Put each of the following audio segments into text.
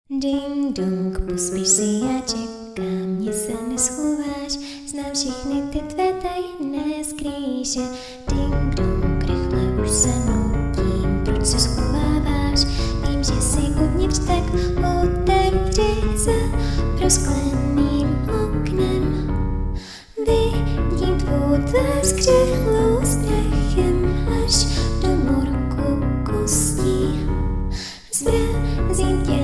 Ding dong, pospíš si, já čekám, mě se neschováš, znám všechny ty tvé tajné skrýše. Ding dong, rychle už se nutím, proč se schováváš, vím, že jsi uvnitř, tak otevři za proskleným oknem. Vidím tvou tvář skřihlou strachem až do morku kostí. Zrazím tě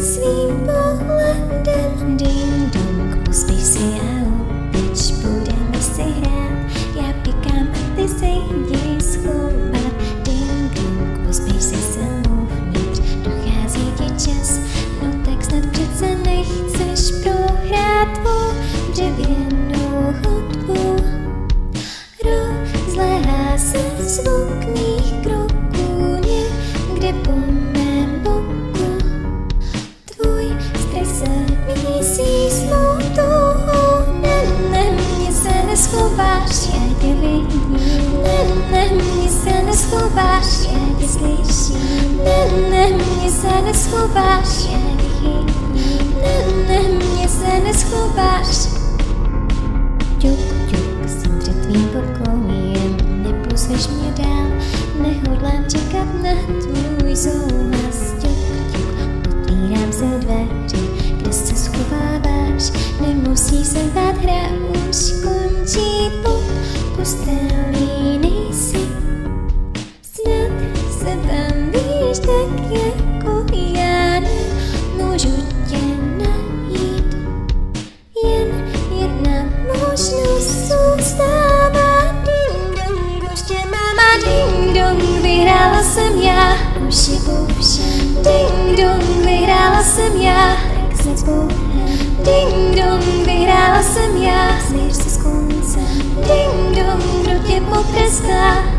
svým pohledem. Ding dong, pospíš si a uteč, budeme si hrát. Já pikám a ty se jdi schovat. Ding dong, pospíš si se mnou vnitř, dochází ti čas. No tak snad přece nechceš prohrát tvou dřevěnou hudbu. Rozléhá se zvuk mých kroků někde po mém boku. Tvůj strach se mísí s mou touhou. Ne, mě se neschováš, já tě vidím. Ne, mě se neschováš, já tě slyším. Ne, mě se neschováš, já tě chytím. Ne, mě se neschováš. Ťuk, ťuk, jsem před tvým pokojem, nepozveš mě dál, nehodlám čekat na tvůj souhlas. Ťuk, ťuk, otvírám se dveře, kde se schováváš, nemusíš se bát, hra už končí, pod postelí nejsi. Snad se tam víš tak jako já, nemůžu tě najít. Jen jedna možnost zůstává. Ding dong, už tě mám a ding dong, vyhrála jsem já. Už je povšem. Ding dong, vyhrála jsem já. Tak se zbouhám. Ding dong, vyhrála jsem já. Smíř se s koncem. Ding dong, kdo tě potrestá?